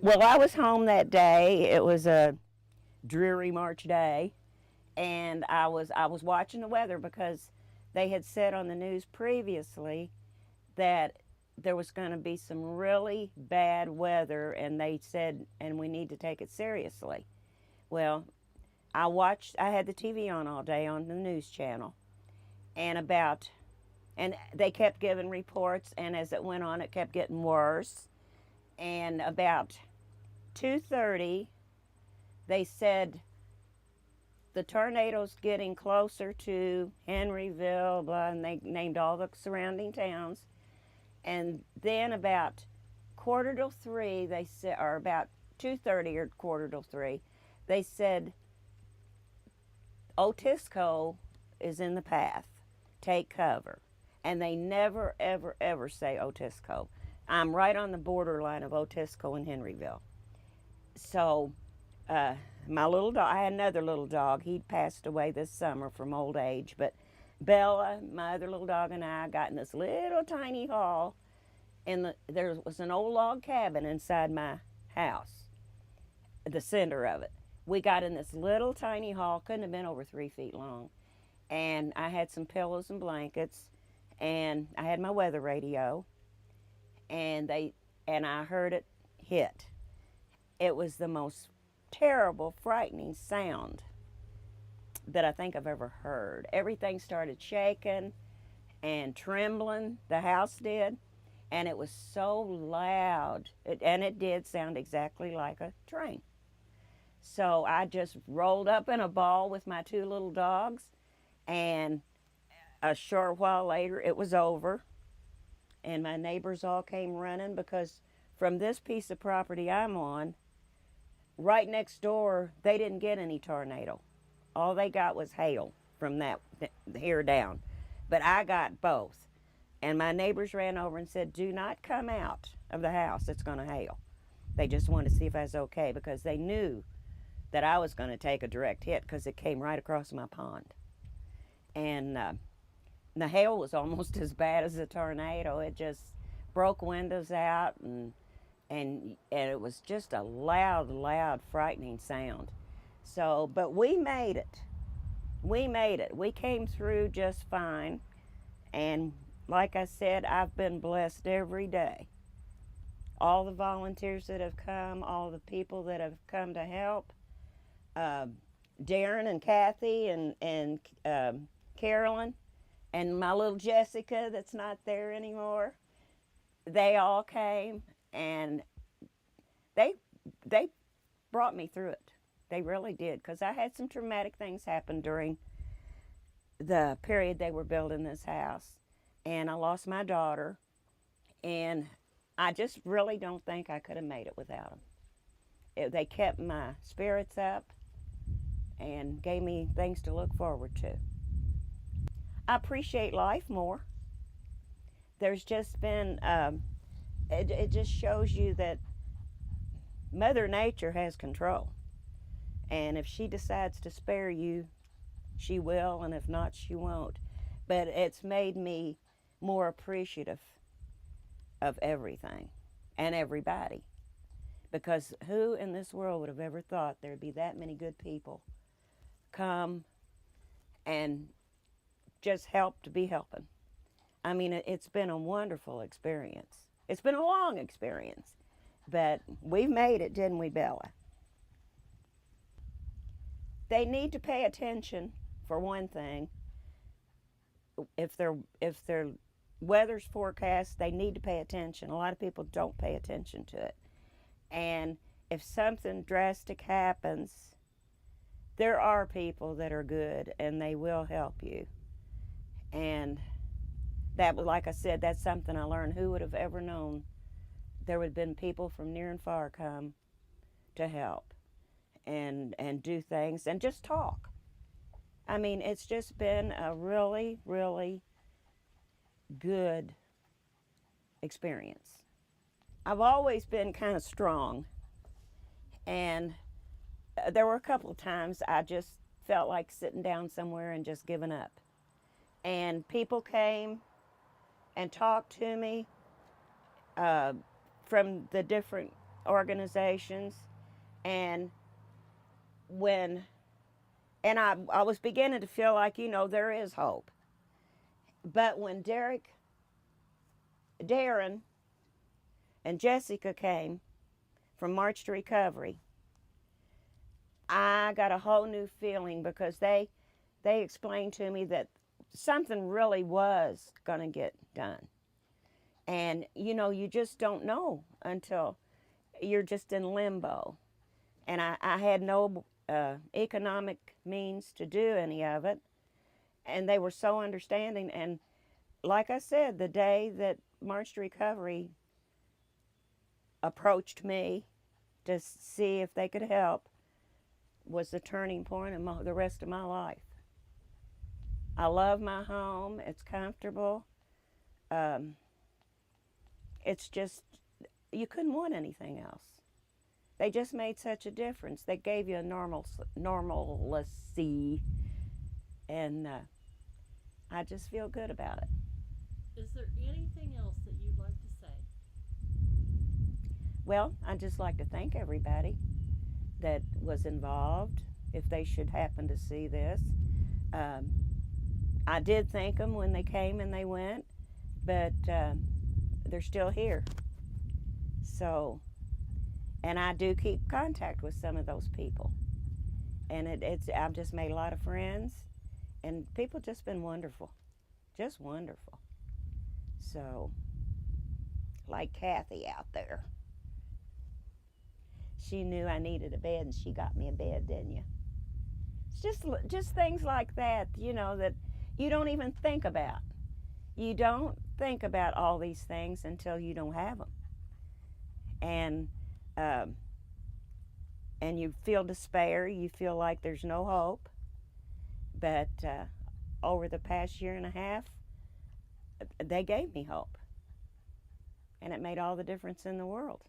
Well, I was home that day. It was a dreary March day, and I was watching the weather because they had said on the news previously that there was going to be some really bad weather, and they said, and we need to take it seriously. Well, I had the TV on all day on the news channel, and and they kept giving reports, and as it went on, it kept getting worse. And about 2:30, they said the tornado's getting closer to Henryville, blah, and they named all the surrounding towns. And then about quarter till three, they said, or about 2:30 or quarter till three, they said Otisco is in the path. Take cover. And they never, ever, ever say Otisco. I'm right on the borderline of Otisco and Henryville. So, my little dog, I had another little dog. He'd passed away this summer from old age. But Bella, my other little dog, and I got in this little tiny hall. And there was an old log cabin inside my house, the center of it. We got in this little tiny hall, couldn't have been over 3 feet long. And I had some pillows and blankets, and I had my weather radio, and I heard it hit. It was the most terrible, frightening sound that I think I've ever heard. Everything started shaking and trembling, the house did, and it was so loud, and it did sound exactly like a train. So I just rolled up in a ball with my two little dogs, and a short while later it was over, and my neighbors all came running because from this piece of property I'm on, right next door, they didn't get any tornado. All they got was hail from that here down. But I got both. And my neighbors ran over and said, do not come out of the house. It's going to hail. They just wanted to see if I was okay because they knew that I was going to take a direct hit because it came right across my pond. And the hail was almost as bad as the tornado. It just broke windows out, and it was just a loud, loud, frightening sound. So, but we made it. We made it. We came through just fine. And like I said, I've been blessed every day. All the volunteers that have come, all the people that have come to help, uh, Darren and Kathy and Carolyn, and my little Jessica that's not there anymore. They all came, and they they brought me through it. They really did, because I had some traumatic things happen during the period they were building this house, and I lost my daughter, and I just really don't think I could have made it without them. They kept my spirits up and gave me things to look forward to. I appreciate life more. There's just been, it just shows you that Mother Nature has control. And if she decides to spare you, she will, and if not, she won't. But it's made me more appreciative of everything and everybody. Because who in this world would have ever thought there'd be that many good people come and just help to be helping? I mean, it's been a wonderful experience. It's been a long experience, but we've made it, didn't we, Bella? They need to pay attention, for one thing. If their weather's forecast, they need to pay attention. A lot of people don't pay attention to it. And if something drastic happens, there are people that are good and they will help you. And that, like I said, that's something I learned. Who would have ever known there would have been people from near and far come to help and do things and just talk. I mean, it's just been a really, really good experience. I've always been kind of strong, and there were a couple of times I just felt like sitting down somewhere and just giving up. And people came and talked to me uh, from the different organizations, and when I was beginning to feel like, there is hope. But when Darren and Jessica came from March to Recovery, I got a whole new feeling because they explained to me that something really was going to get done. And you just don't know until you're just in limbo. And I had no economic means to do any of it. And they were so understanding. And like I said, the day that March to Recovery approached me to see if they could help was the turning point in the rest of my life. I love my home. It's comfortable. Um, it's just, you couldn't want anything else. They just made such a difference. They gave you a normalcy, and I just feel good about it. Is there anything else that you'd like to say? Well, I'd just like to thank everybody that was involved if they should happen to see this. Um, I did thank them when they came and they went, but they're still here. So, and I do keep contact with some of those people. And I've just made a lot of friends, and people just been wonderful, just wonderful. So, like Kathy out there, she knew I needed a bed, and she got me a bed, didn't you? It's just things like that, that you don't even think about. You don't think about all these things until you don't have them, and um, and you feel despair. You feel like there's no hope. But over the past year and a half, they gave me hope, and it made all the difference in the world.